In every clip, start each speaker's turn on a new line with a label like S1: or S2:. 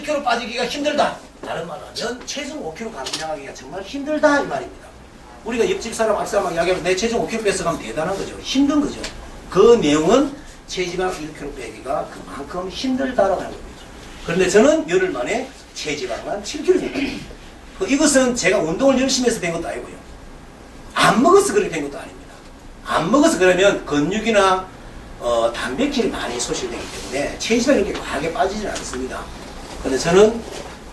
S1: 1kg 빠지기가 힘들다. 다른 말로 하면 체중 5kg 감량하기가 정말 힘들다 이 말입니다. 우리가 옆집 사람, 앞 사람하고 이야기하면 내 체중 5kg 뺐어가면 대단한 거죠. 힘든 거죠. 그 내용은 체지방 1kg 빼기가 그만큼 힘들다라고 하는 겁니다. 그런데 저는 열흘 만에 체지방만 7kg 정도. 이것은 제가 운동을 열심히 해서 된 것도 아니고요. 안 먹어서 그렇게 된 것도 아닙니다. 안 먹어서 그러면 근육이나 단백질이 많이 소실되기 때문에 체지방이 이렇게 과하게 빠지지는 않습니다. 그런데 저는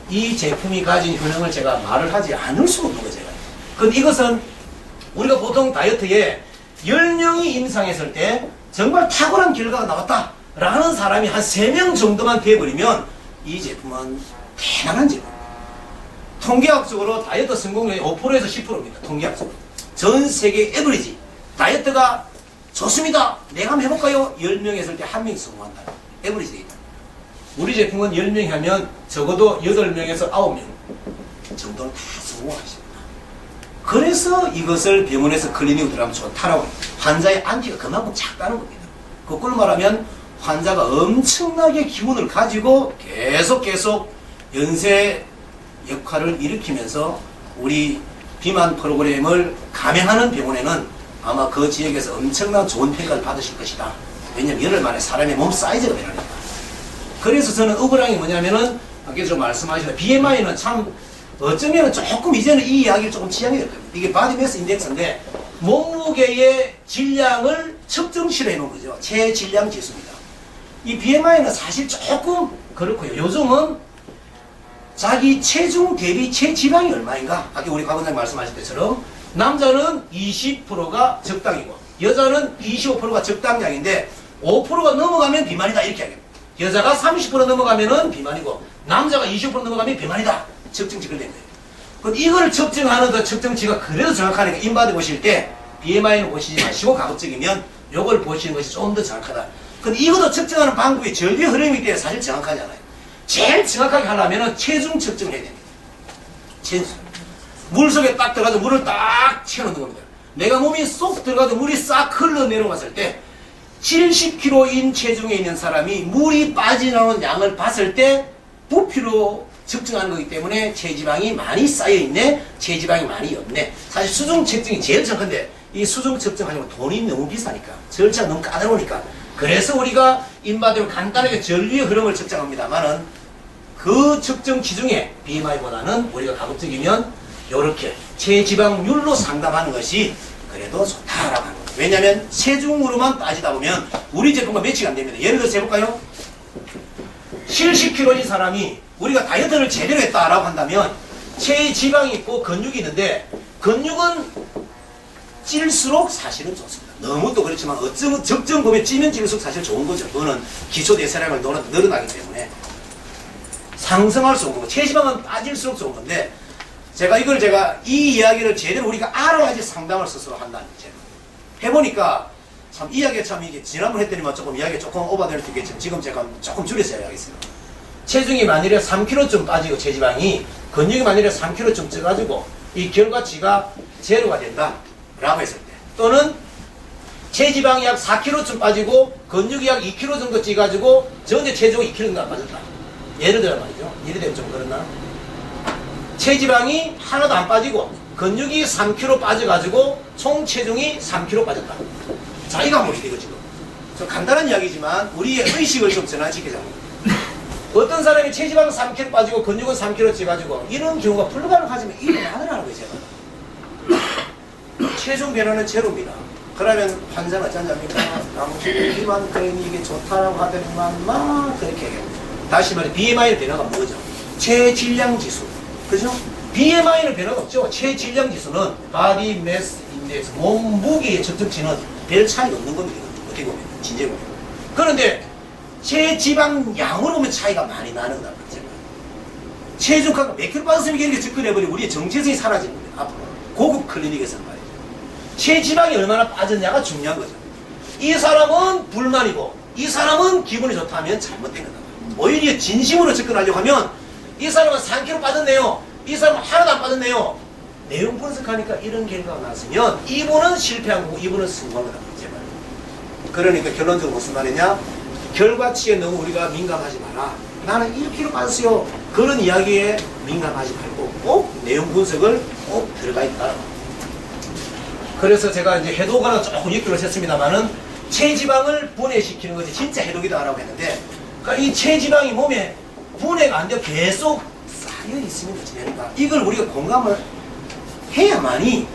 S1: 이 제품이 가진 효능을 제가 말을 하지 않을 수가 없는 거죠. 근데 이것은 우리가 보통 다이어트에 10명이 임상했을 때 정말 탁월한 결과가 나왔다 라는 사람이 한 3명 정도만 돼버리면 이 제품은 대단한 제품. 통계학적으로 다이어트 성공률이 5%에서 10%입니다. 통계학적으로. 전 세계 에버리지. 다이어트가 좋습니다. 내가 한번 해볼까요? 10명 했을 때 1명이 성공한다. 에버리지 데이터. 우리 제품은 10명이 하면 적어도 8명에서 9명 정도는 다 성공하십니다. 그래서 이것을 병원에서 클리닉으로 들어가면 좋다라고 환자의 안기가 그만큼 작다는 겁니다. 거꾸로 말하면 환자가 엄청나게 기운을 가지고 계속 연쇄 역할을 일으키면서 우리 비만 프로그램을 감행하는 병원에는 아마 그 지역에서 엄청난 좋은 평가를 받으실 것이다. 왜냐하면 열흘 만에 사람의 몸 사이즈가 변하니까. 그래서 저는 억울한 게 뭐냐면은 아까 좀 말씀하신 BMI는 참 어쩌면 조금 이제는 이 이야기를 조금 지양해야 될 겁니다. 이게 바디 매스 인덱스인데 몸무게의 질량을 측정시로 해놓은 거죠. 체질량 지수입니다. 이 BMI는 사실 조금 그렇고요. 요즘은 자기 체중 대비 체지방이 얼마인가? 아까 우리 곽원장님 말씀하신 것처럼 남자는 20%가 적당이고 여자는 25%가 적당량인데 5%가 넘어가면 비만이다 이렇게 하겠습니다. 여자가 30% 넘어가면은 비만이고 남자가 25% 넘어가면 비만이다. 측정치 그렇게 된 거예요. 그럼 이걸 측정하는 그 측정치가 그래도 정확하니까 인바디 보실 때 BMI는 보시지 마시고 가급적이면 요걸 보시는 것이 좀 더 정확하다. 근데 이것도 측정하는 방법이 전류의 흐름이기 때문에 사실 정확하잖아요. 제일 정확하게 하려면 체중 측정을 해야 됩니다. 체중. 물 속에 딱 들어가서 물을 딱 채워놓는 겁니다. 내가 몸이 쏙 들어가서 물이 싹 흘러 내려왔을 때 70kg인 체중에 있는 사람이 물이 빠져나오는 양을 봤을 때 부피로 측정하는 거기 때문에 체지방이 많이 쌓여있네, 체지방이 많이 없네. 사실 수중 측정이 제일 정확한데 이 수중 측정하려면 돈이 너무 비싸니까 절차가 너무 까다로우니까 그래서 우리가 인바디로 간단하게 전류의 흐름을 측정합니다만은 그 측정치 중에 BMI보다는 우리가 가급적이면 이렇게 체지방률로 상담하는 것이 그래도 좋다라고 하는 거예요. 왜냐하면 체중으로만 따지다 보면 우리 제품과 매치가 안 됩니다. 예를 들어서 해볼까요? 70kg인 사람이 우리가 다이어트를 제대로 했다라고 한다면 체지방이 있고 근육이 있는데 근육은 찔수록 사실은 좋습니다. 너무 또 그렇지만 어쩌면 적정 범위에 찌면 찔수록 사실 좋은 거죠. 그거는 기초 대사량을 늘어나기 때문에 상승할 수 없는 거. 체지방은 빠질수록 좋은 건데 제가 이 이야기를 제대로 우리가 알아야지 상담을 스스로 한다는 거죠. 해보니까 참 이야기가 참 이게 지난번 했더니만 조금 이야기가 조금 오버될 수 있겠지만 지금 제가 조금 줄여서 이야기하겠습니다. 체중이 만일에 3kg쯤 빠지고 체지방이 근육이 만일에 3kg쯤 쪄가지고 이 결과치가 제로가 된다 라고 했을 때 또는 체지방이 약 4kg쯤 빠지고 근육이 약 2kg 정도 찌가지고 전체 체중이 2kg 정도 안 빠졌다. 예를 들어 말이죠. 예를 들면 좀 그렇나? 체지방이 하나도 안 빠지고 근육이 3kg 빠져가지고 총 체중이 3kg 빠졌다. 자, 이거 한번 보시죠. 지금 좀 간단한 이야기지만 우리의 의식을 좀 전환시키자. 어떤 사람이 체지방 3kg 빠지고 근육은 3kg 찌가지고 이런 경우가 불가능하지만 일어나더라는 거예요. 제가 체중 변화는 제로입니다. 그러면 환자는 어쩐답니까? 비만 그러니 이게 좋다라고 하더니만 막 그렇게 해요. 다시 말해 BMI의 변화가 뭐죠? 체질량 지수. 그죠? BMI는 변화가 없죠. 체질량 지수는 바디 매스 인덱스, 몸무게의 측정치는 별 차이가 없는 겁니다. 어떻게 보면, 진짜 보면. 그런데 체지방 양으로 보면 차이가 많이 나는 거다. 체중가가 몇 킬로 빠졌으면 이렇게 접근해버리면 우리의 정체성이 사라지는 겁니다. 앞으로. 고급 클리닉에서는 말이죠. 체지방이 얼마나 빠졌냐가 중요한 거죠. 이 사람은 불만이고 이 사람은 기분이 좋다면 잘못된 거다. 오히려 진심으로 접근하려고 하면 이 사람은 3kg 빠졌네요. 이 사람은 하나도 안 빠졌네요. 내용 분석하니까 이런 결과가 나왔으면 이분은 실패한 거고 이분은 성공한 거다. 제발. 그러니까 결론적으로 무슨 말이냐? 결과치에 너무 우리가 민감하지 마라. 나는 1kg 빠졌어요. 그런 이야기에 민감하지 말고 꼭 내용 분석을 꼭 들어가 있다. 그래서 제가 이제 해독하는 조금 육교를 했습니다만은 체지방을 분해시키는 것이 진짜 해독이다라고 했는데, 그러니까 이 체지방이 몸에 분해가 안 되고 계속 쌓여 있으면 되니까 이걸 우리가 공감을 해야만이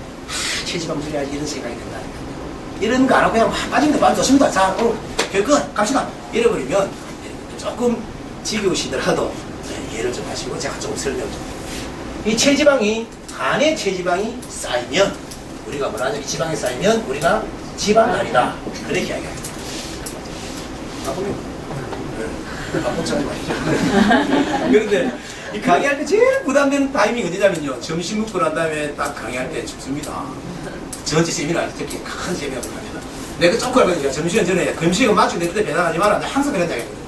S1: 체지방 줄여야지 이런 생각이 든다는 거예요. 이런 거 안 하고 그냥 막 빠진 데 빠져 좋습니다. 자, 결끝 갑시다. 이래버리면 조금 지겨우시더라도 예를 좀 하시고 제가 좀 설명 좀. 이 체지방이 간에 체지방이 쌓이면 우리가 뭐라 하냐, 지방이 쌓이면 우리가 지방간이다 그렇게 이야기합니다. 바쁘잖아요 말이죠. 그런데 이 강의할 때 제일 부담되는 타이밍이 어디냐면요, 점심 먹고 난 다음에 딱 강의할 때 춥습니다. 전체 세미나 특히 큰 세미나를 합니다. 내가 조금 알거든요. 점심 전에 금식은 맞추고 내 뜻에 배당하지 마라. 내가 항상 그런 이야기거든요.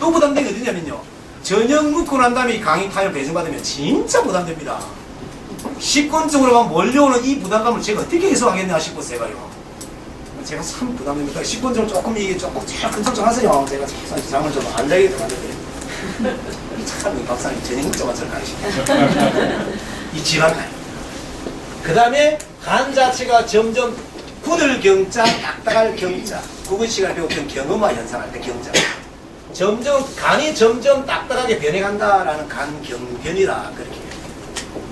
S1: 또 부담된 게 어디냐면요, 저녁 먹고 난 다음에 이 강의 타임 배정받으면 진짜 부담됩니다. 식권적으로 막 몰려오는 이 부담감을 제가 어떻게 해소하겠나 싶었어요. 제가 참 부담됩니다. 식권적으로 조금 이게 조금 제일 큰 걱정 하세요. 제가 잠을 좀 안 자게 되는데 참 박사님 저녁 먹자마자 저를 가르치네요. 이 지방간. 그 다음에 간 자체가 점점 굳을 경자, 딱딱할 경자, 국어 시간에 배웠던 경음화 현상할 때 경자. 간이 점점 딱딱하게 변해간다라는 간 경변이라 그렇게 해요.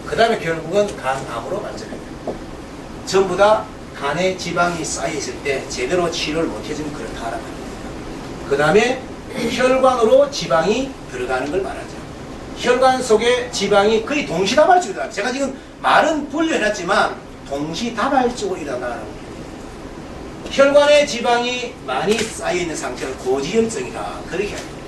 S1: 그 다음에 결국은 간암으로 발전합니다. 전부 다 간에 지방이 쌓여있을 때 제대로 치료를 못해주면 그렇다라고 합니다. 그 다음에 혈관으로 지방이 들어가는 걸 말하죠. 혈관 속에 지방이 거의 동시다발적으로, 제가 지금 말은 분류해놨지만 동시다발적으로 일어나는 겁니다. 혈관에 지방이 많이 쌓여있는 상태를 고지혈증이다 그렇게 합니다.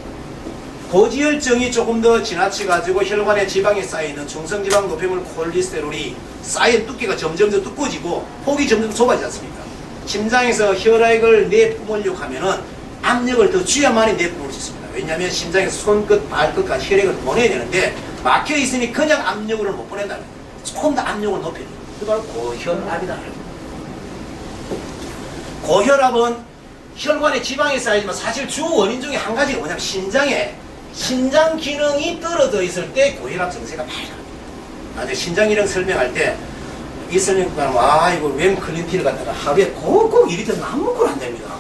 S1: 고지혈증이 조금 더 지나쳐가지고 혈관에 지방이 쌓여있는 중성지방 노폐물 콜레스테롤이 쌓인 두께가 점점 더 두꺼워지고 폭이 점점 좁아지지 않습니까? 심장에서 혈액을 내뿜으려고 하면은 압력을 더 주야만이 내뿜을 수 있습니다. 왜냐하면 심장에서 손끝, 발끝까지 혈액을 보내야 되는데 막혀있으니 그냥 압력으로 못 보낸다는 거예요. 조금 더 압력을 높여야 돼요. 그게 바로 고혈압이다. 고혈압은 혈관에 지방이 쌓이지만 사실 주 원인 중에 한 가지가 뭐냐면 신장 기능이 떨어져 있을 때 고혈압 증세가 많이 납니다. 나중에 신장 기능 설명할 때 이 설명하면 이거 웬 클린티를 갖다가 하루에 꼭꼭 2리터는 안 먹고는 안 됩니다.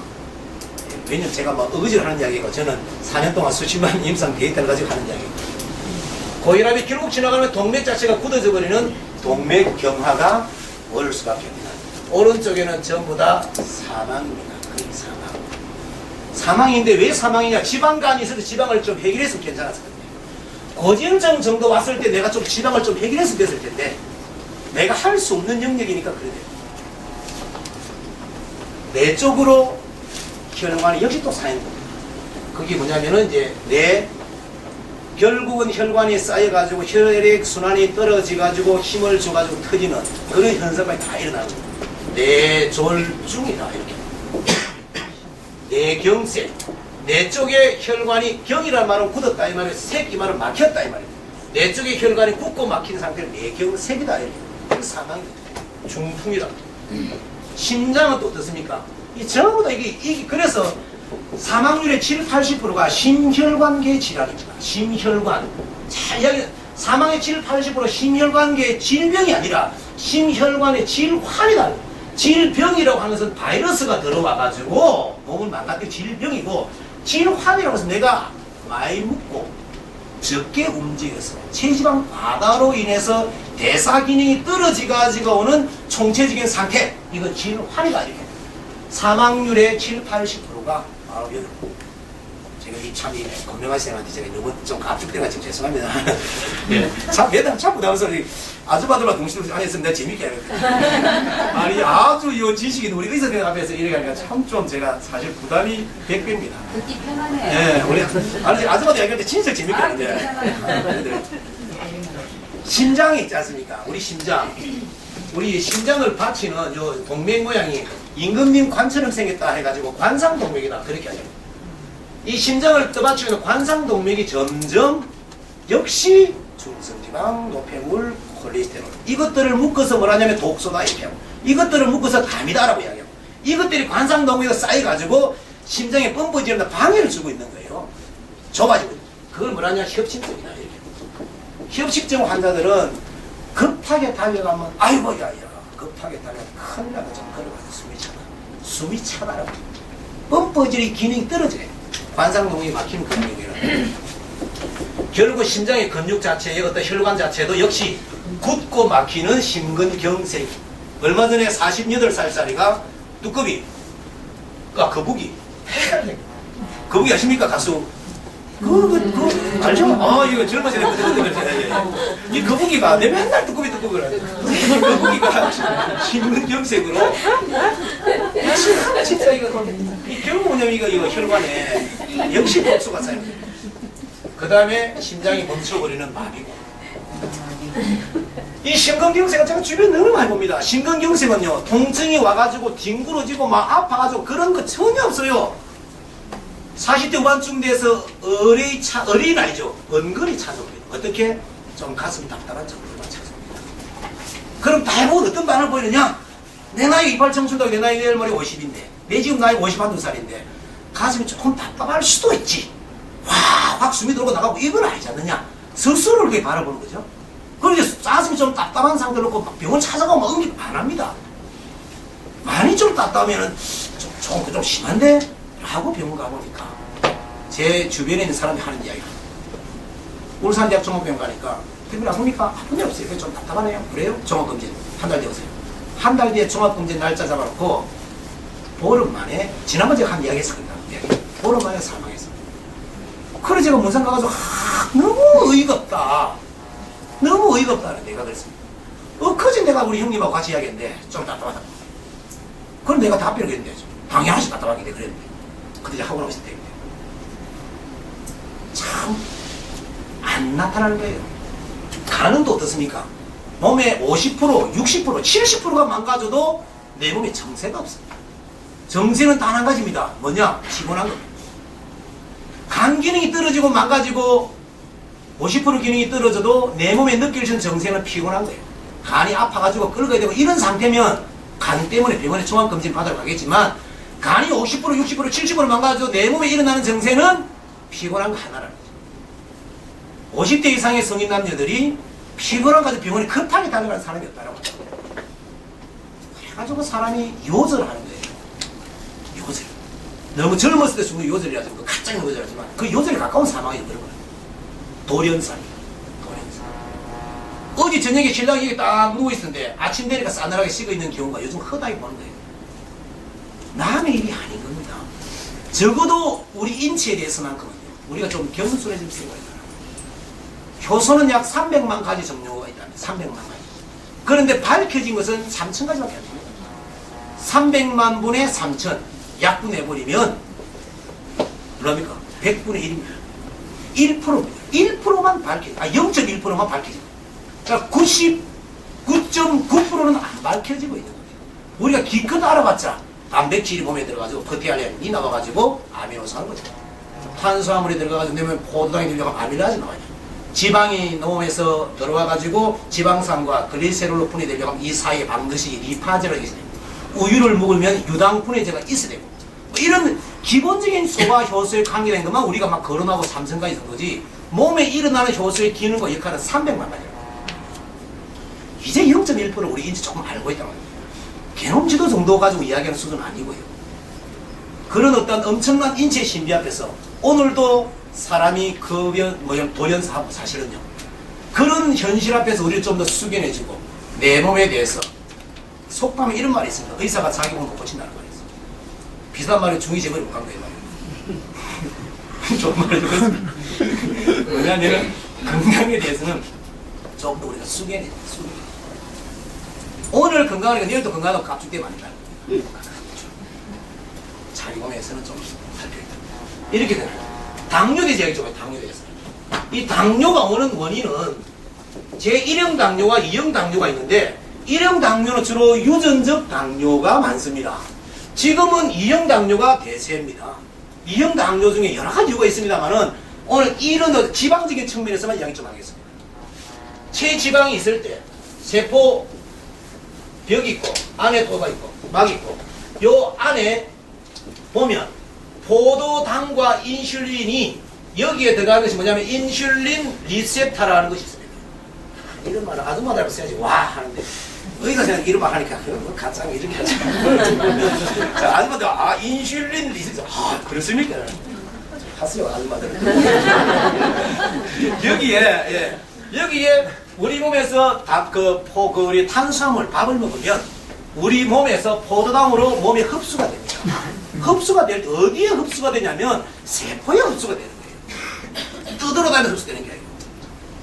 S1: 왜냐면 제가 막 어거지를 하는 이야기고 저는 4년 동안 수십만 임상 데이터를 가지고 하는 이야기고, 고혈압이 결국 지나가면 동맥 자체가 굳어져 버리는 동맥경화가 올 수밖에 없습니다. 오른쪽에는 전부 다 사망입니다. 거의 사망인데 왜 사망이냐, 지방간이 있어도 지방을 좀 해결했으면 괜찮았을 텐데, 고지혈증 정도 왔을 때 내가 좀 지방을 좀 해결했으면 됐을 텐데 내가 할 수 없는 영역이니까 그래 돼요. 내 쪽으로 혈관이 역시 또 쌓이는 겁니다. 그게 뭐냐면은 이제 결국은 혈관이 쌓여가지고 혈액 순환이 떨어져가지고 힘을 줘가지고 터지는 그런 현상까지 다 일어나는 겁니다. 뇌졸중이다 이렇게. 뇌경색. 내 쪽에 혈관이, 경이란 말은 굳었다 이 말이에요. 색 이 말은 막혔다 이 말이에요. 내 쪽에 혈관이 굳고 막힌 상태를 뇌경색이다 이렇게. 그 사망입니다. 중풍이다. 심장은 또 어떻습니까? 이 전부 다 이게 그래서 사망률의 70~80%가 심혈관계 질환입니다. 심혈관. 자, 이야기, 사망의 70~80% 심혈관계 질병이 아니라 심혈관의 질환이다. 질병이라고 하는 것은 바이러스가 들어와가지고 몸을 망가뜨린 질병이고, 질환이라고 해서 내가 많이 묵고 적게 움직여서 체지방 과다로 인해서 대사 기능이 떨어지가지고 오는 총체적인 상태, 이건 질환이다 이렇게. 사망률의 70~80%가 바로 여기. 제가 참 건명하신 쌤한테 제가 너무 좀 압축돼가지고 죄송합니다. 예. 참 부담스러워. 아줌마들과 동시에 안에서 내가 재밌게 하거든요. 아니 아주 이 지식인 우리 의사들 앞에서 이렇게 하니까 참 좀 제가 사실 부담이 100배입니다.
S2: 듣기 편하네요.
S1: 예, 우리 아줌마들 얘기할 때 진짜 재밌게 하는데. 심장이 있지 않습니까? 우리 심장을 받치는 요 동맥 모양이 임금님 관처럼 생겼다 해가지고 관상동맥이다 그렇게 하죠. 이 심장을 떠받치는 관상동맥이 점점 역시 중성지방, 노폐물, 콜레스테롤 이것들을 묶어서 뭐라냐면 독소다 이렇게 하고, 이것들을 묶어서 담이다라고 이야기하고, 이것들이 관상동맥에 쌓여가지고 심장에 펌프지는데 방해를 주고 있는 거예요. 좁아지고. 그걸 뭐라냐 협심증이다 이렇게. 협식증 환자들은 급하게 달려가면 아이고 야야 급하게 달려가면 큰일 나고 좀 걸어가서 숨이 차가라고 뻔뻔질이 기능이 떨어져요. 관상동이 막히는 그런 경우에는 결국 심장의 근육 자체의 어떤 혈관 자체도 역시 굳고 막히는 심근경색. 얼마 전에 48살짜리가 뚜껑이 거북이 아십니까? 가수 알죠? 이거 젊어지네. 이 거북이가 내 맨날 뚜껑이 거북이가 심근경색으로 진짜 이거 결국 뭐냐면 이거 혈관에 역시 복수가 쌓여. 그 다음에 심장이 멈춰버리는 마비고. 이 심근경색은 제가 주변에 너무 많이 봅니다. 심근경색은요, 통증이 와가지고 뒹굴어지고 막 아파가지고 그런 거 전혀 없어요. 40대 후반쯤 돼서 어린아이죠. 은근히 찾아옵니다. 어떻게? 좀 가슴 답답한 정도만 찾아옵니다. 그럼 대부분 어떤 반응을 보이느냐? 내 나이 이빨 청춘도 내 나이 내일 모레 50인데 내 지금 나이 51~2살인데 가슴이 조금 답답할 수도 있지. 확 숨이 들어오고 나가고 이건 아니지 않느냐? 스스로를 그렇게 바라보는 거죠. 그럼 이제 가슴이 좀 답답한 상태로 놓고 막 병원 찾아가면 응기 안 합니다. 많이 좀 답답하면은 좀 심한데? 하고 병원 가보니까 제 주변에 있는 사람이 하는 이야기가 울산대학 종합병원 가니까 기분 아픕니까? 아픈 일 없어요. 좀 답답하네요. 그래요? 종합검진 한 달 뒤에 오세요. 한 달 뒤에 종합검진 날짜 잡아놓고 보름 만에 지난번에 제가 한 이야기 했었거든요. 보름 만에 사망했어. 그래 제가 문산 가가지고 너무 어이가 없다. 너무 어이가 없다는 내가 그랬습니다. 엊그제 내가 우리 형님하고 같이 이야기했는데 좀 답답하다. 그럼 내가 답변을 했는데 당연하지 답답하게 돼 그랬는데 그때 이제 학원 오실 때인데 참 안 나타나는 거예요. 가능도 어떻습니까? 몸에 50%, 60%, 70%가 망가져도 내 몸에 정세가 없습니다. 정세는 단 한 가지입니다. 뭐냐? 피곤한 겁니다. 간 기능이 떨어지고 망가지고 50% 기능이 떨어져도 내 몸에 느낄 수 있는 정세는 피곤한 거예요. 간이 아파가지고 끌어가야 되고 이런 상태면 간 때문에 병원에 종합검진 받으러 가겠지만 간이 50%, 60%, 70% 망가져도 내 몸에 일어나는 정세는 피곤한 거 하나라는 거죠. 50대 이상의 성인 남녀들이 피곤한 가지고 병원에 급하게 달려가는 사람이 없다라고 하죠. 그래가지고 사람이 요절하는 거예요. 요절. 너무 젊었을 때 죽는 요절이라서 그 가짜 있는 요절이지만 그 요절에 가까운 사망이 그런 거예요. 돌연사입니다. 돌연사. 어제 저녁에 신랑이 여기 딱 누워있었는데 아침 되니까 싸늘하게 식어있는 경우가 요즘 허다하게 보는 거예요. 남의 일이 아닌 겁니다. 적어도 우리 인체에 대해서만큼은요. 우리가 좀 겸손해질 필요가 있다. 효소는 약 300만 가지 종류가 있답니다. 300만 가지. 그런데 밝혀진 것은 3,000가지밖에 안 됩니다. 300만 분의 3,000 약분해버리면 뭐랍니까? 100분의 1입니다. 1%입니다. 1%만 밝혀집니다. 0.1%만 밝혀집니다. 그러니까 99.9%는 안 밝혀지고 있는 거예요. 우리가 기껏 알아봤자 단백질이 몸에 들어가지고 버티알렌이 나와가지고 아미노산 거죠. 탄수화물이 들어가가지고 내면 포도당이 들어가면 아밀라지 나와요. 지방이 몸에서 들어와가지고 지방산과 글리세롤로 분해되려면 이 사이에 반드시 리파제라는 게 있어요. 우유를 먹으면 유당 분해제가 있어야 되고 뭐 이런 기본적인 소화 효소에 관계된 것만 우리가 막 거론하고 삼성까지 있는 거지 몸에 일어나는 효소의 기능과 역할은 300만 가지예요. 이제 0.1% 우리 인지 조금 알고 있단 말이에요. 개놈 지도 정도 가지고 이야기하는 수준은 아니고요. 그런 어떤 엄청난 인체 신비 앞에서 오늘도 사람이 돌연사하고 사실은요. 그런 현실 앞에서 우리를 좀 더 숙연해지고 내 몸에 대해서 속담에 이런 말이 있습니다. 의사가 자기 몸을 고친다는 말이 있어요. 비슷한 말이 중이 제거를 못한 거예요. 좋은 말이죠. 왜냐하면 건강에 대해서는 조금 더 우리가 숙연해져. 오늘 건강하니까 내일도 건강하고 갑툭되면 안 된다. 자기 몸에서는 좀 살펴있다. 이렇게 되는 거예요. 당뇨에 대해서 얘기 좀 해요. 당뇨에 대해서. 이 당뇨가 오는 원인은 제1형 당뇨와 2형 당뇨가 있는데 1형 당뇨는 주로 유전적 당뇨가 많습니다. 지금은 2형 당뇨가 대세입니다. 2형 당뇨 중에 여러 가지 이유가 있습니다만은 오늘 이런 지방적인 측면에서만 이야기 좀 하겠습니다. 체지방이 있을 때 세포 벽이 있고 안에 토가 있고 막이 있고 요 안에 보면 포도당과 인슐린이 여기에 들어가는 것이 뭐냐면 인슐린 리셉터라는 것이 있습니다. 이런 말을 아줌마 닮아서 써야지 와 하는데 의사 생각 이런 말 하니까 그건 가짜 이렇게 하지. 자, 아줌마들 인슐린 리셋 그렇습니까? 하세요 아줌마들. 여기에 우리 몸에서 우리 탄수화물 밥을 먹으면 우리 몸에서 포도당으로 몸에 흡수가 됩니다. 흡수가 될 때 어디에 흡수가 되냐면 세포에 흡수가 되는 거예요. 떠들어다니면서 흡수되는 게 아니고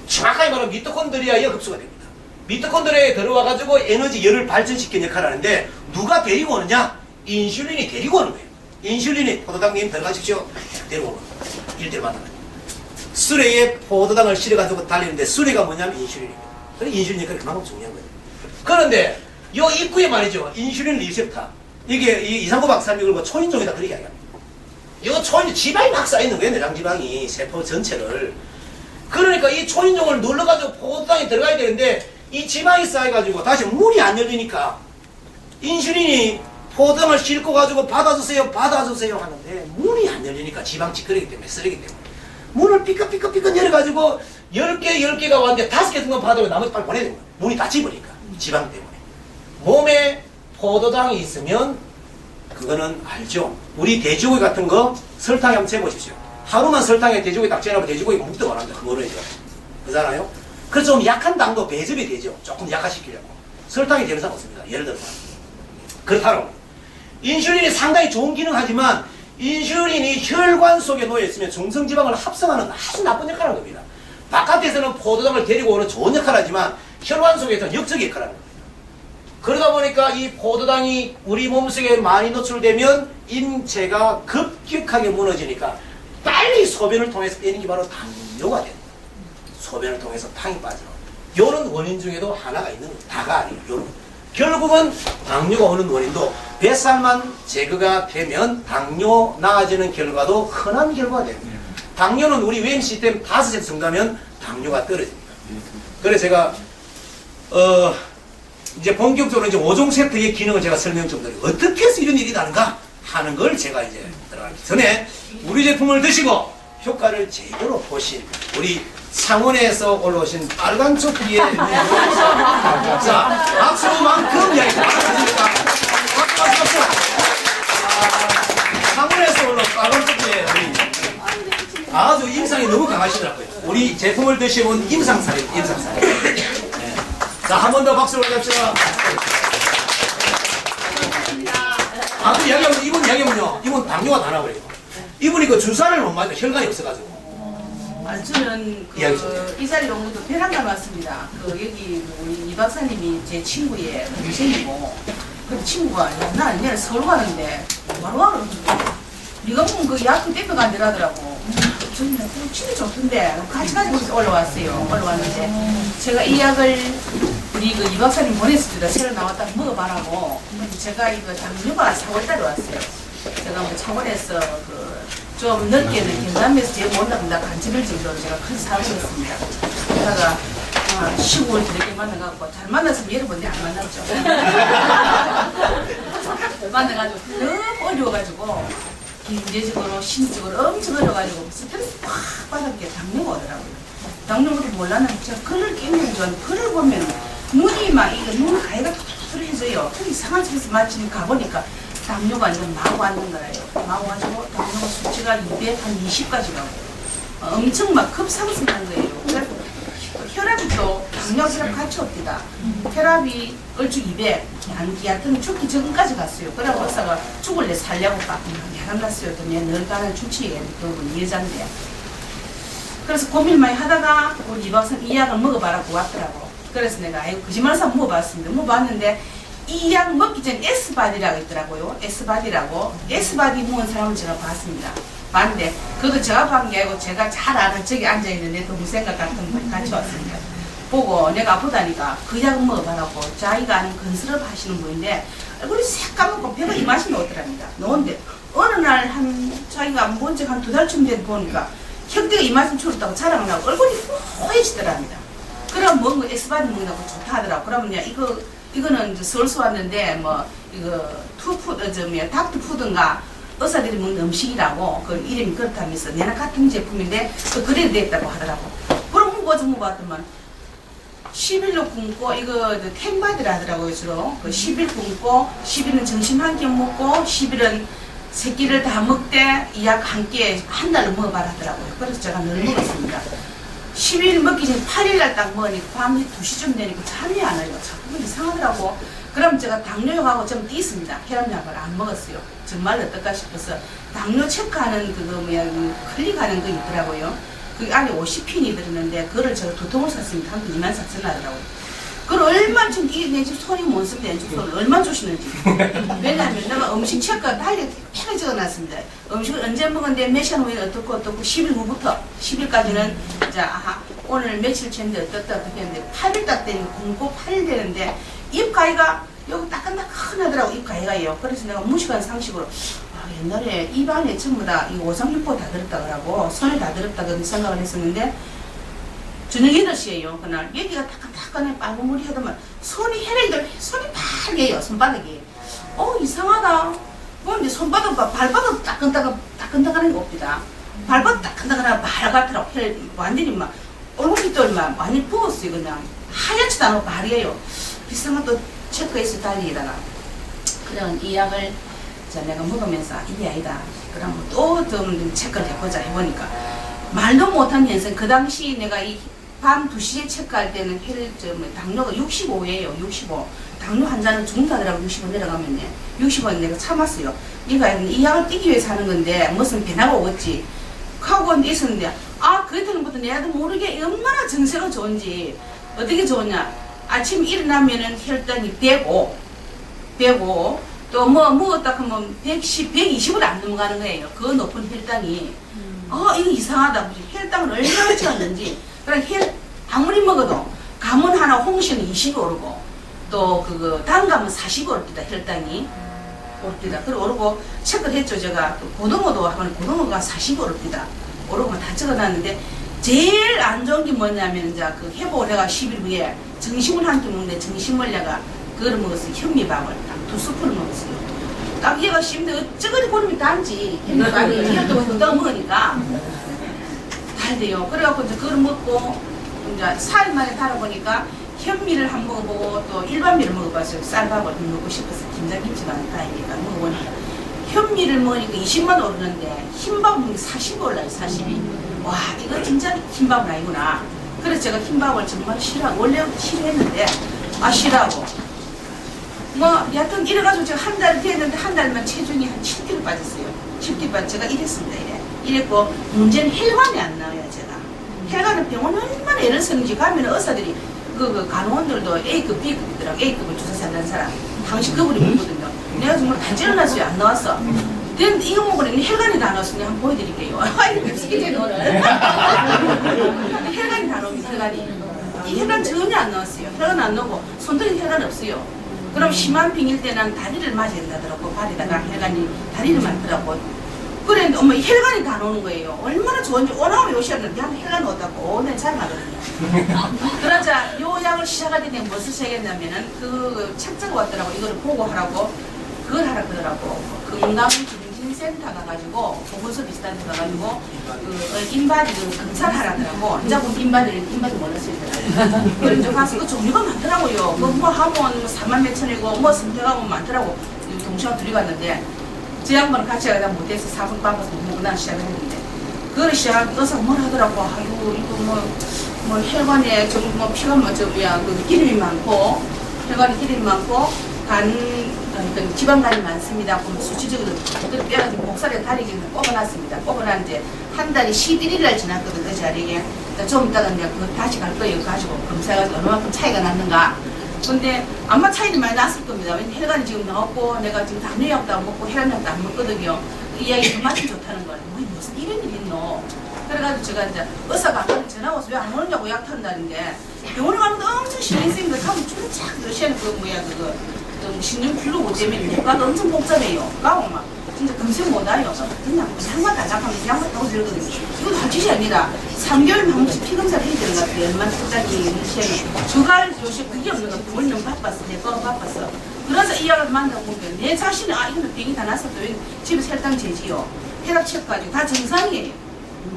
S1: 정확하게 말하면 미토콘드리아에 흡수가 됩니다. 미토콘드리아에 들어와가지고 에너지 열을 발전시키는 역할을 하는데 누가 데리고 오느냐? 인슐린이 데리고 오는 거예요. 인슐린이 포도당님 들어가십시오. 데리고 오는 거예요. 1대1 만나가지고 수레에 포도당을 실어가지고 달리는데 수레가 뭐냐면 인슐린입니다. 그래서 인슐린 역할이 그만큼 중요한 거예요. 그런데 요 입구에 말이죠. 인슐린 리셉터. 이게 이상구 박사님이 그리고 초인종이다 그렇게 이야기합니다. 요 초인종 지방이 막 쌓여있는 거예요. 내장 지방이 세포 전체를. 그러니까 이 초인종을 눌러가지고 포도당이 들어가야 되는데 이 지방이 쌓여가지고 다시 문이 안 열리니까 인슐린이 포도당을 싣고 가지고 받아주세요 하는데 문이 안 열리니까 지방 찌꺼리기 때문에 쓰레기 때문에 문을 삐끗삐끗 열어가지고 10개가 왔는데 5개 정도 받아도 나머지 빨리 보내야 됩니다. 문이 닫혀버리니까 지방 때문에. 몸에 포도당이 있으면 그거는 알죠. 우리 돼지고기 같은 거 설탕에 한번 재보십시오. 하루만 설탕에 돼지고기 딱 재놓으면 돼지고기가 묵도 안 합니다. 그거를 그렇잖아요. 그래서 좀 약한 당도 배접이 되죠. 조금 약화시키려고. 설탕이 되는 상관 없습니다. 예를 들어서. 그렇다고. 인슐린이 상당히 좋은 기능하지만 인슐린이 혈관 속에 놓여있으면 중성지방을 합성하는 아주 나쁜 역할을 하는 겁니다. 바깥에서는 포도당을 데리고 오는 좋은 역할을 하지만 혈관 속에서는 역적인 역할을 하는 겁니다. 그러다 보니까 이 포도당이 우리 몸속에 많이 노출되면 인체가 급격하게 무너지니까 빨리 소변을 통해서 빼는 게 바로 당뇨가 됩니다. 소변을 통해서 탕이 빠져. 이런 원인 중에도 하나가 있는 거예요. 다가 아니에요. 요런. 결국은 당뇨가 오는 원인도 뱃살만 제거가 되면 당뇨 나아지는 결과도 흔한 결과가 됩니다. 당뇨는 우리 뇌 시스템 5세 증가하면 당뇨가 떨어집니다. 그래서 제가 이제 본격적으로 이제 5종 세트의 기능을 제가 설명 좀 드리고 어떻게 해서 이런 일이 나는가 하는 걸 제가 이제 들어가기 전에 우리 제품을 드시고 효과를 제대로 보신 우리 창원에서 올라오신 빨간 조끼에 자 박수만큼 이야기 잘하십니까? 박수. 창원에서 올라온 빨간 조끼에 우리 아주 임상이 너무 강하시더라고요. 우리 제품을 드셔본 임상사례. 네. 자, 한 번 더 박수를 올려봅시다. 아주 이야기하면 이분 이야기하면요. 이분 당뇨가 다 나버려요. 이분이 그 주사를 못 맞아요. 혈관이 없어가지고.
S2: 저는 이사리 연구도 배란감 왔습니다. 여기 우리 이 박사님이 제 친구의 동생이고, 그 친구가 나 내일 서울 가는데 바로 와서 네가 그 약품 떼표가 안 되라더라고. 저는 진짜 좋던데 같이 가지고 올라왔어요. 올라왔는데 제가 이 약을 우리 이 박사님 보냈습니다. 새로 나왔다고 먹어봐라고. 제가 이거 당뇨가 4월달에 왔어요. 제가 뭐 창원에서 좀 넓게는 경남에서 제일 못 나간다 간지를 정도로 제가 큰 사업을 했습니다. 그러다가 15월 이렇게 만나갖고 잘 만났으면 여러분들 안 만났죠. 만나가지고 너무 어려워가지고 경제적으로 심적으로 엄청 어려워가지고 스트레스 팍 받은 게 당뇨가 오더라고요. 당뇨를 몰랐는데 제가 글을 굉장히 좋아하는데 글을 보면 눈이 막 이거 눈 가위가 툭툭해져요. 그 이상한 집에서 마침 가보니까 당뇨가 이제 막 왔는 거예요. 막 와가지고 당뇨가 수치가 220까지 가고 엄청 막 급상승한 거예요. 그래서 혈압이 또 당뇨 혈압 같이 옵니다. 혈압이 얼추 200, 얕은 죽기 전까지 갔어요. 그래서 의사가 죽을래 살려고 막 해놨어요. 늘 가는 주치의 그 여잔데. 그래서 고민 많이 하다가 우리 이 박사님 이 약을 먹어봐라고 왔더라고. 그래서 내가 아이고 거짓말해서 먹어봤습니다. 먹어봤는데 이 약 먹기 전에 S바디라고 있더라고요. S바디라고. S바디 먹은 사람을 제가 봤습니다. 봤는데 그것도 제가 본 게 아니고 제가 잘 아는 저기 앉아있는 내 동생과 같은 분이 같이 왔습니다. 보고 내가 아프다니까 그 약을 먹어봐라고. 자기가 아는 건설업 하시는 분인데 얼굴이 새까맣고 배가 이만큼 나오더랍니다. 나오는데 어느 날 자기가 안 본 지 한 2달쯤 된 보니까 혁대가 이만큼 줄었다고 자랑을 하고 얼굴이 허해지더랍니다. 그럼 먹은 거 S바디 먹는다고 좋다 하더라고. 그러면 이거는 이제 서울서 왔는데 이거 닥터푸드인가 의사들이 먹는 음식이라고 그 이름이 그렇다면서 내나 같은 제품인데 그 그래도 됐다고 하더라고. 그럼 먹어봤더만 10일로 굶고 이거 탱바디라 하더라고요 주로. 그 10일 굶고 10일은 점심 한 끼 먹고 10일은 세 끼를 다 먹되 이 약 한 끼에 한 달을 먹어봐라 하더라고요. 그래서 제가 늘 먹었습니다. 10일 먹기 전에 8일날 딱 먹으니까 밤 2시쯤 되니까 잠이 안 와요. 자꾸 이상하더라고. 그럼 제가 당뇨약하고 좀 띄습니다. 혈압약을 안 먹었어요. 정말 어떨까 싶어서 당뇨 체크하는 그거 뭐야 그 클릭하는 거 있더라고요. 그 안에 50핀이 들었는데 그거를 제가 2통을 샀습니다. 한 24,000원 하더라고요. 그걸 얼마나 지금 내 집 손이 못 씁니다. 내 집 손을 얼마나 주시는지. 왜냐하면 내가 음식 체크가 달리 펴게 적어놨습니다. 음식을 언제 먹었는데 몇 시간 후에 어떻고 10일 후부터 10일까지는 자 오늘 며칠 쳤는데 어떻다 어떻게 했는데 8일 딱 되면 굶고 8일 되는데 입가위가 여기 따끈따끈하더라고 입가위가요. 그래서 내가 무식한 상식으로 옛날에 입안에 전부 다 이 오삼육포 다 들었다 그러고 손에 다 들었다 그런 생각을 했었는데 저녁 8시에요. 그날 여기가 따끈따끈해 빨간물이 하더만 손이 손이 빨개요. 손바닥이. 이상하다. 근데 손바닥 발바닥 따끈따끈한 게 없다. 발바닥 따끈따끈하고 빨갛더라고. 완전히 막 얼굴빛도 막 많이 부었어요. 그냥 하얗지도 않고 발이에요. 이상한 또 체크해서 달리다가 그런 이 약을 내가 먹으면서 이게 아니다. 그럼 또 좀 체크를 해보자 해보니까 말도 못하면서 그 당시 내가 이 밤 2시에 체크할 때는 당뇨가 65예요. 65. 당뇨 환자는 죽는다더라고 65 내려가면요. 65는 내가 참았어요. 이 약을 띄기 위해서 하는 건데 무슨 변화가 오겠지. 하고 있었는데 그때부터 내가 모르게 얼마나 정세가 좋은지 어떻게 좋냐. 아침 일어나면은 혈당이 105 또 먹었다 하면 110, 120을 안 넘어가는 거예요. 그 높은 혈당이. 이거 이상하다. 혈당을 얼마나 채웠는지. 그럼 아무리 먹어도 감은 하나 홍시는 20이 오르고 또 단감은 40이 오릅니다. 혈당이 오릅니다. 그리고 오르고 체크를 했죠. 제가 또 고등어도 하면 고등어가 40이 오릅니다. 오르고 다 적어놨는데 제일 안 좋은 게 뭐냐면 이제 회복을 해가 10일 후에 점심을 한 끼 먹는데 점심을 내가 그걸 먹었어요. 현미밥을 딱 2스푼을 먹었어요. 딱 얘가 씹는데 어쩌거리 고름이 단지 현미밥이 이것도 더 먹으니까 달대요. 그래갖고 이제 그걸 먹고 이제 4일 만에 달아보니까 현미를 한 번 먹어보고 또 일반미를 먹어봤어요. 쌀밥을 먹고 싶어서 김장김치가 안 타니까 먹어보니까 현미를 먹으니까 20만 오르는데 흰밥 먹으니까 40이 올라요. 40이. 와 이거 진짜 흰밥은 아니구나. 그래서 제가 흰밥을 정말 싫어하고 원래부터 싫어했는데 싫어하고 여하튼 이래가지고 제가 한 달 됐는데 한 달만 체중이 한 7kg 빠졌어요. 7kg 빠져 제가 이랬습니다. 이랬고 문제는 혈관이 안 나와요. 제가 혈관은 병원에 얼마나 애를 쓰는지 가면 의사들이 간호원들도 A급, B급이더라고. A급을 주사 살던 사람 당시급으로 먹거든요. 내가 정말 다 찔러놨어요. 안 나왔어. 근데 이거 먹으니 혈관이 다 나왔으니 한번 보여드릴게요. 이렇게 쓰게 오늘 혈관이 다 나옵니다. 이 혈관 전혀 안 나왔어요. 혈관 안 나오고 손등에 혈관 없어요. 그럼 심한 병일 때는 다리를 맞아야 된다더라고. 발에다가 혈관이 다리를 맞더라고. 그랬는데 엄마 혈관이 다 나오는 거예요. 얼마나 좋은지 오나오면 요시하는데 한 혈관 오다고 오늘 잘 나거든요. 그러자 요 약을 시작할 때 내가 무엇을 시작했냐면은 책자가 왔더라고. 이거를 보고 하라고 그걸 하라 그러더라고. 건강증진센터 가가지고 보건소 비슷한 데 가가지고 인바디 검사를 하라더라고. 이제 보면 인바디 몰랐어요. 그래서 가서 종류가 많더라고요. 뭐 하면 4만 몇천이고 뭐 선택하면 많더라고. 동시에 둘이 갔는데 저 양반은 같이 가다 못해서 4분 빠져서 못 먹고 난 시작을 했는데 그걸 시작한 의사가 뭘 하더라고. 아이고 이거 뭐 혈관에 피가 기름이 많고 혈관에 기름이 많고 지방간이 많습니다. 그럼 수치적으로 뼈가 목살에 다리를 꼽아놨습니다. 꼽아놨는데 한 달이 11일날 지났거든. 그 자리에 좀 이따가 내가 그거 다시 갈 거예요. 가지고 검사해가지고 얼마만큼 차이가 났는가. 근데 아마 차이는 많이 났을 겁니다. 왜냐면 혈관이 지금 나왔고 내가 지금 당뇨약도 안 먹고 혈압약도 안 먹거든요. 이 이야기 그 맛이 좋다는 거예요. 무슨 이런 일이 있노? 그래가지고 제가 이제 의사가 아까 전화 와서 왜 안 오느냐고 약 탄다는데 병원에 가는데 엄청 신경 쓰이는 거 하면 쫙 러시아는 신경플루 못 때문에 내과가 엄청 복잡해요. 가고 막 진짜 검색 못 와요. 그냥 양말 다작하면서 양말 타고 들거든요. 이거 다 짓이 아니라 3개월에 한 번씩 피검사를 해야 되는 것 같아요. 얼마나 갑자기 러시아는 주갈 요새 그게 없는 거 병원이 너무 바빴어. 내과가 바빴어. 그래서 이 약을 만나보면 내 자신이 이거는 병이 다 났었다. 집에서 혈당 재지요. 혈압 체크가지고 다 정상이에요.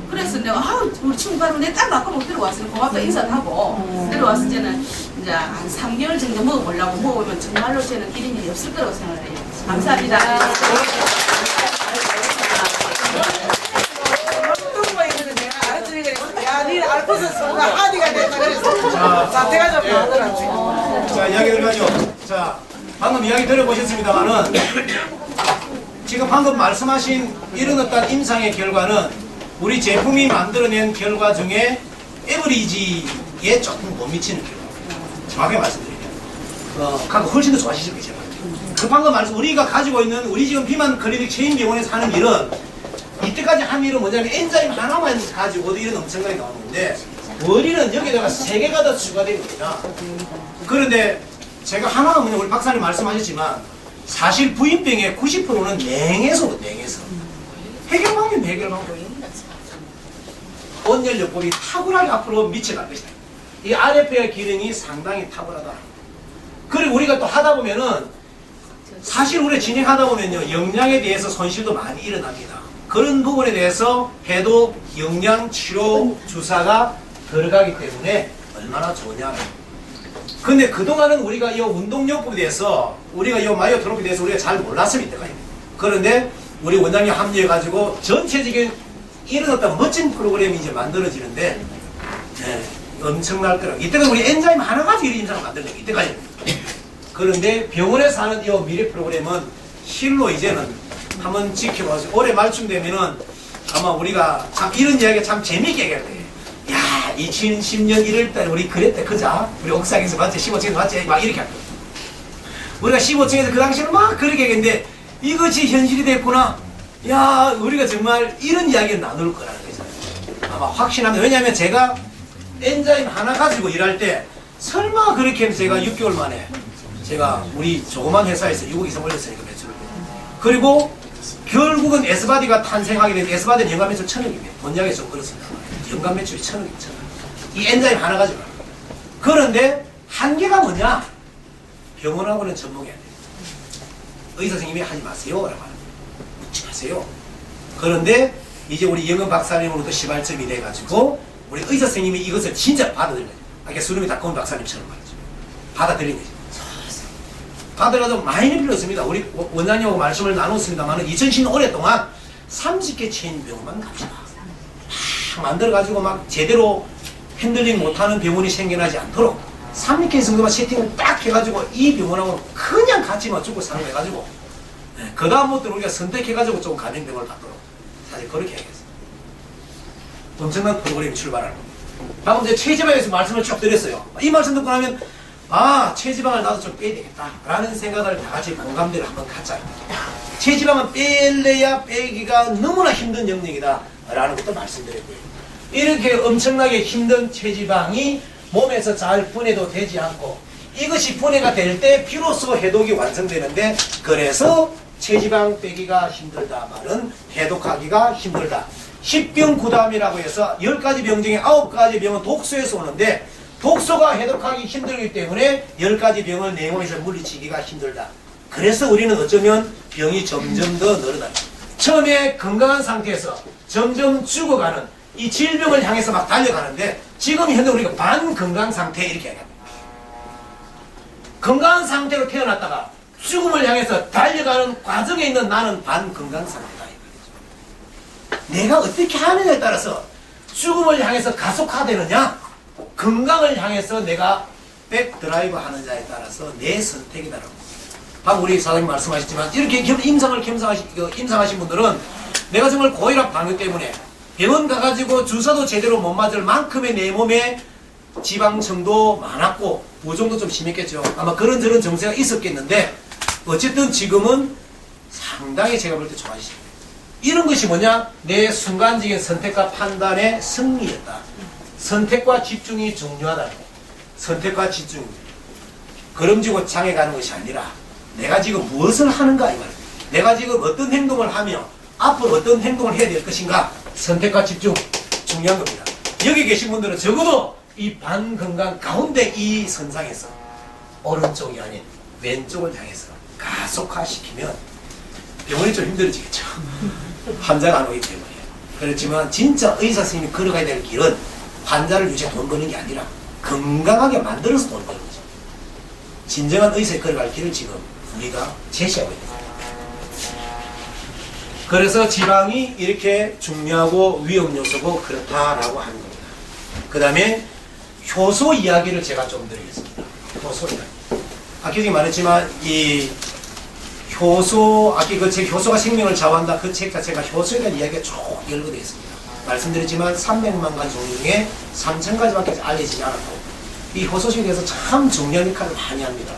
S2: 그래서 내가 우리 친구 바로 내 딸 바꿔 데려왔으니 고맙다 인사를 하고 데려와서 이제는 이제 한 3개월 정도 먹어보려고 먹으면 정말로 저는 이런 일이 없을 거라고 생각을 해요. 감사합니다.
S1: 자, 이야기 들어가죠. 자, 방금 이야기 들어보셨습니다만은 지금 방금 말씀하신 이런 어떤 임상의 결과는 우리 제품이 만들어낸 결과 중에 에버리지에 조금 못 미치는 결과. 정확하게 말씀드리면 갖고 훨씬 더 좋아지실 거예요. 그 방금 말씀 우리가 가지고 있는 우리 지금 비만 클리닉 체인병원에서 하는 일은 이때까지 한 일은 뭐냐면 엔자임 하나만 가지고도 이런 엄청나게 나오는데 원인은 여기다가 3개가 더 추가된 겁니다. 그런데 제가 하나가 뭐냐 우리 박사님 말씀하셨지만 사실 부인병의 90%는 냉에서 해결 방법이 해결 방법이에요. 온열요법이 탁월하게 앞으로 미쳐갈 것이다. 이 RF의 기능이 상당히 탁월하다. 그리고 우리가 또 하다 보면은 사실 우리 진행하다 보면요 영양에 대해서 손실도 많이 일어납니다. 그런 부분에 대해서 해도 영양 치료 주사가 들어가기 때문에 얼마나 좋냐. 근데 그동안은 우리가 이 운동요법에 대해서 우리가 이 마이오트로피에 대해서 우리가 잘 몰랐습니다. 그런데 우리 원장님 합류해가지고 전체적인 이런 어떤 멋진 프로그램이 이제 만들어지는데 네, 엄청날 거라고. 이때는 우리 엔자임 하나 가지고 이런 임상을 만들는 게 이때까지는. 그런데 병원에서 하는 이 미래 프로그램은 실로 이제는 한번 지켜봐서 올해 말쯤 되면은 아마 우리가 참 이런 이야기 참 재미있게 얘기할 거예요. 야, 2010년 1월달에 우리 그랬대, 그자? 우리 옥상에서 봤지? 15층에서 봤지? 막 이렇게 할 거예요. 우리가 15층에서 그 당시에는 막 그렇게 얘기했는데 이것이 현실이 됐구나. 야, 우리가 정말 이런 이야기를 나눌 거라는 거죠. 아마 확신합니다. 왜냐하면 제가 엔자임 하나 가지고 일할 때 설마 그렇게 해서 제가 6개월 만에 제가 우리 조그만 회사에서 6억 이상 올렸으니까 매출을. 그리고 결국은 S바디가 탄생하게 되면 S바디는 연간 매출 1,000억입니다. 본약에 좀 그렇습니다. 연간 매출이 1,000억입니다. 이 엔자임 하나 가지고. 그런데 한계가 뭐냐? 병원하고는 접목해야 돼요. 의사 선생님이 하지 마세요. 라고 하는 묻지 마세요. 그런데 이제 우리 영은 박사님으로부터 시발점이 돼가지고 우리 의사 선생님이 이것을 진짜 받아들여야 돼요. 아까 수름이 닦아온 박사님처럼 말이죠. 받아들이는 거죠. 받으라도 많이 필요 없습니다. 우리 원장님하고 말씀을 나눴습니다만 2010년 오랫동안 30개 체인 병원만 갑시다. 막 만들어가지고 막 제대로 핸들링 못하는 병원이 생겨나지 않도록 3개 정도만 세팅을 딱 해가지고 이 병원하고 그냥 같이 맞추고 사는 거 해가지고 네, 그 다음부터 우리가 선택해가지고 좀 가맹병원을 갖도록 사실 그렇게 해야겠어요. 엄청난 프로그램이 출발하는 겁니다. 방금 이제 체지방에 대해서 말씀을 쭉 드렸어요. 이 말씀 듣고 나면 아, 체지방을 나도 좀 빼야 되겠다 라는 생각을 다 같이 공감대를 한번 갖자. 체지방은 뺄래야 빼기가 너무나 힘든 영역이다 라는 것도 말씀드렸고요. 이렇게 엄청나게 힘든 체지방이 몸에서 잘 분해도 되지 않고 이것이 분해가 될 때 비로소 해독이 완성되는데 그래서 체지방 빼기가 힘들다 말은 해독하기가 힘들다. 10병 9담이라고 해서 10가지 병 중에 9가지 병은 독소에서 오는데 독소가 해독하기 힘들기 때문에 10가지 병을 내 몸에서 물리치기가 힘들다. 그래서 우리는 어쩌면 병이 점점 더 늘어나요. 처음에 건강한 상태에서 점점 죽어가는 이 질병을 향해서 막 달려가는데 지금 현재 우리가 반건강 상태 이렇게 얘기합니다. 건강한 상태로 태어났다가 죽음을 향해서 달려가는 과정에 있는 나는 반건강 상태다. 내가 어떻게 하느냐에 따라서 죽음을 향해서 가속화되느냐 건강을 향해서 내가 백드라이브 하느냐에 따라서 내 선택이다라고. 방금 우리 사장님 말씀하셨지만 이렇게 임상하신 분들은 내가 정말 고혈압 당뇨 때문에 병원 가가지고 주사도 제대로 못 맞을 만큼의 내 몸에 지방층도 많았고 부종도 좀 심했겠죠. 아마 그런저런 정세가 있었겠는데 어쨌든 지금은 상당히 제가 볼 때 좋아지십니다. 이런 것이 뭐냐? 내 순간적인 선택과 판단의 승리였다. 선택과 집중이 중요하다. 선택과 집중. 걸음지고 장에 가는 것이 아니라 내가 지금 무엇을 하는가 이 말이에요. 내가 지금 어떤 행동을 하며 앞으로 어떤 행동을 해야 될 것인가. 선택과 집중 중요한 겁니다. 여기 계신 분들은 적어도 이 반건강 가운데 이 선상에서 오른쪽이 아닌 왼쪽을 향해서 가속화시키면 병원이 좀 힘들어지겠죠. 환자가 안 오기 때문에. 그렇지만 진짜 의사 선생님이 걸어가야 될 길은 환자를 위해 돈 버는 게 아니라 건강하게 만들어서 돈 버는 거죠. 진정한 의사에 걸어갈 길을 지금 우리가 제시하고 있는 거예요. 그래서 지방이 이렇게 중요하고 위험 요소고 그렇다라고 하는 겁니다. 그 다음에 효소 이야기를 제가 좀 드리겠습니다. 효소 이야기. 아까 전에 말했지만 이 효소, 아까 그 책 효소가 생명을 좌우한다 그 책 자체가 효소에 대한 이야기가 쭉 열거되어 있습니다. 말씀드렸지만 300만 가지 종류 중에 3,000가지밖에 알려지지 않았고 이 효소식에 대해서 참 중요한 역할을 많이 합니다.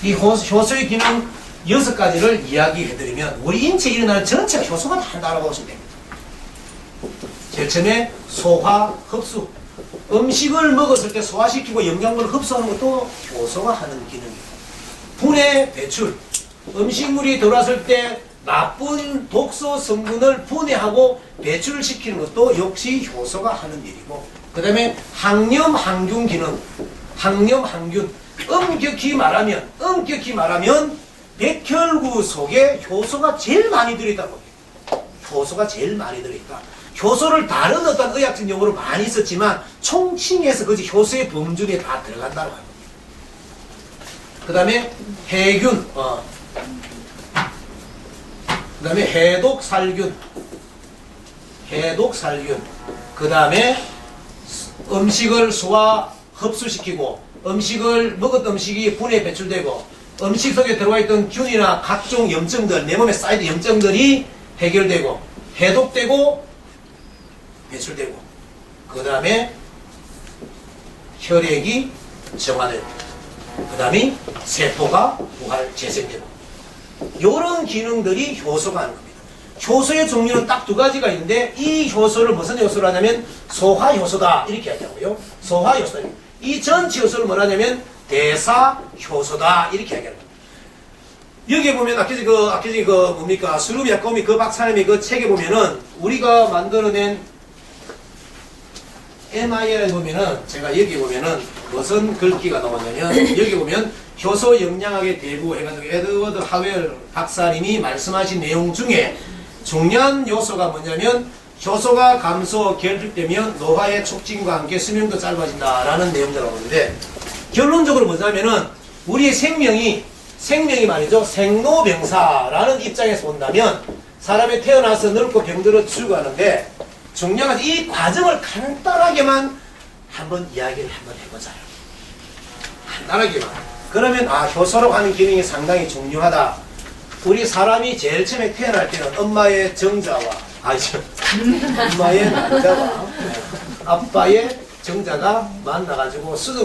S1: 이 효소의 기능 6가지를 이야기해드리면 우리 인체에 일어나는 전체가 효소가 다 한다고 보시면 됩니다. 제일 처음에 소화, 흡수. 음식을 먹었을 때 소화시키고 영양분을 흡수하는 것도 효소가 하는 기능입니다. 분해, 배출. 음식물이 들어왔을 때 나쁜 독소 성분을 분해하고 배출을 시키는 것도 역시 효소가 하는 일이고, 그 다음에 항염, 항균 기능. 항염, 항균. 엄격히 말하면 백혈구 속에 효소가 제일 많이 들어있다고 해요. 효소가 제일 많이 들어있다. 효소를 다른 어떤 의학적 용어로 많이 썼지만 총칭해서 그것이 효소의 범주에 다 들어간다고 합니다. 그 다음에 해균, 그 다음에 해독살균, 그 다음에 음식을 소화, 흡수시키고 먹었던 음식이 분해 배출되고 음식 속에 들어와 있던 균이나 각종 염증들, 내 몸에 쌓여있던 염증들이 해결되고 해독되고 배출되고 그 다음에 혈액이 정화되고 그 다음에 세포가 부활 재생되고 이런 기능들이 효소가 하는 겁니다. 효소의 종류는 딱 2가지가 있는데 이 효소를 무슨 효소로 하냐면 소화효소다 이렇게 하냐고요. 소화효소다. 이 전체 효소를 뭐라 하냐면 대사효소다 이렇게 하는 겁니다. 여기에 보면 아까 뭡니까 수루비아 꼬미 그 박사님의 그 책에 보면은 우리가 만들어낸 MIL에 보면은 제가 여기 보면은 무슨 글귀가 나왔냐면 여기 보면 효소 영양학의 대부 해가지고 에드워드 하웰 박사님이 말씀하신 내용 중에 중요한 요소가 뭐냐면 효소가 감소 결핍되면 노화의 촉진과 함께 수명도 짧아진다라는 내용들을 나오는데 결론적으로 뭐냐면은 우리의 생명이 말이죠 생로병사라는 입장에서 본다면 사람이 태어나서 늙고 병들어 죽어가는데 중요한 이 과정을 간단하게만 한번 이야기를 한번 해보자요. 간단하게만. 그러면 효소라고 하는 기능이 상당히 중요하다. 우리 사람이 제일 처음에 태어날 때는 엄마의 정자와 엄마의 난자와 아빠의 정자가 만나가지고 수정